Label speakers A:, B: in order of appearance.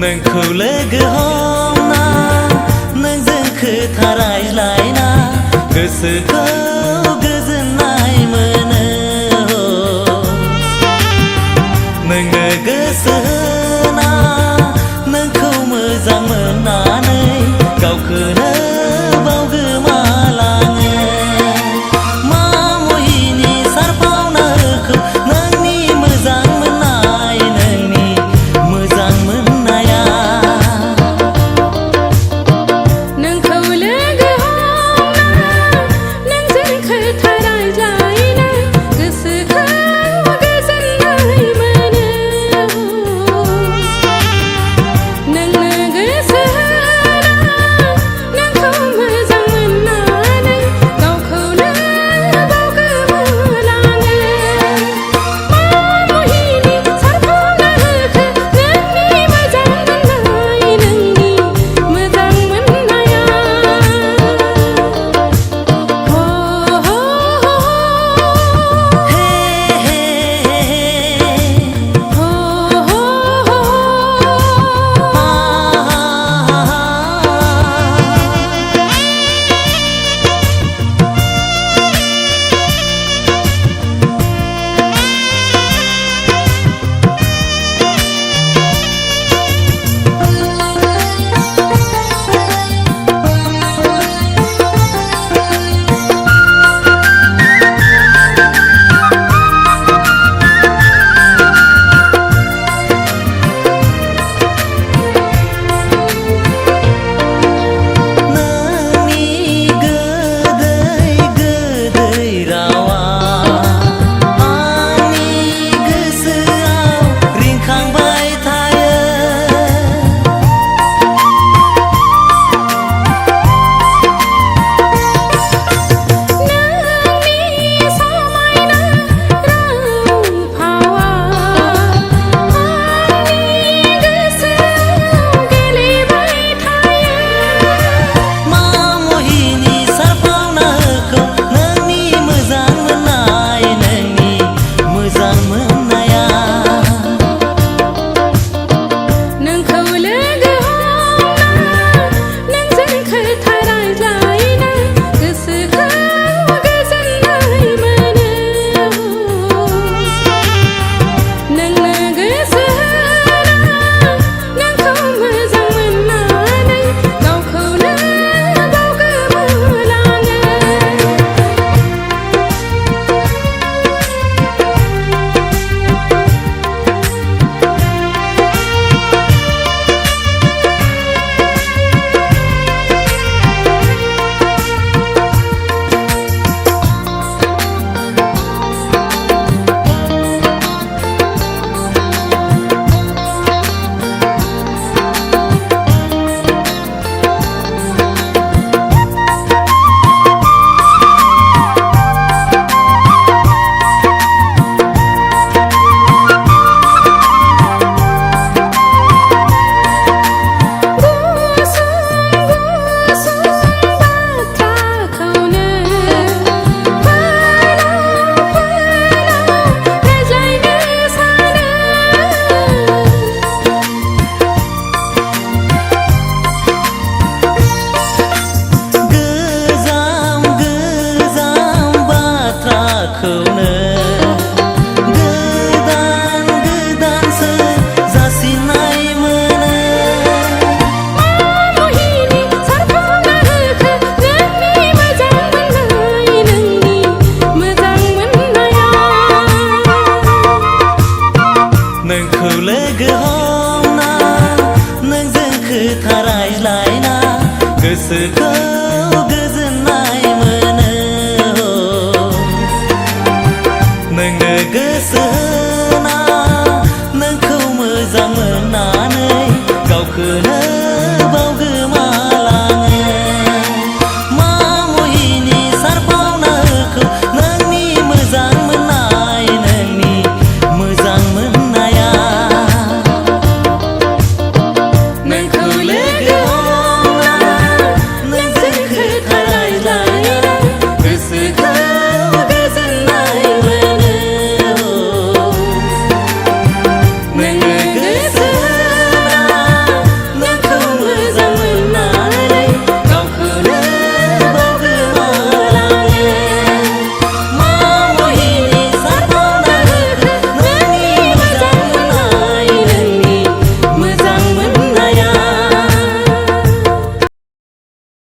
A: नोंखौ लोगो हमना नोंजों खोथा रायज्लायना गोसोखौ गोजोननाय मोनो नोंनो गोसो होना नोंखौ मोजां मोननानै गावखौनो बावगोमालाङो मा महिनि सारफावनाखौ नोंनि मोजां मोननाय नोंनि मोजां मोननाया
B: नोंखौ लोगो हमना नोंजों खोथा रायज्लायना गोसोखौ गोजोननाय मोनो नोंनो गोसो
A: नोंखौ लोगो हमना नोंजों खोथा रायज्लायना गोसोखौ गोजोननाय मोनो नोंनो गोसो होना नोंखौ मोजां मोननानै गावखौनो बावगोमालाङो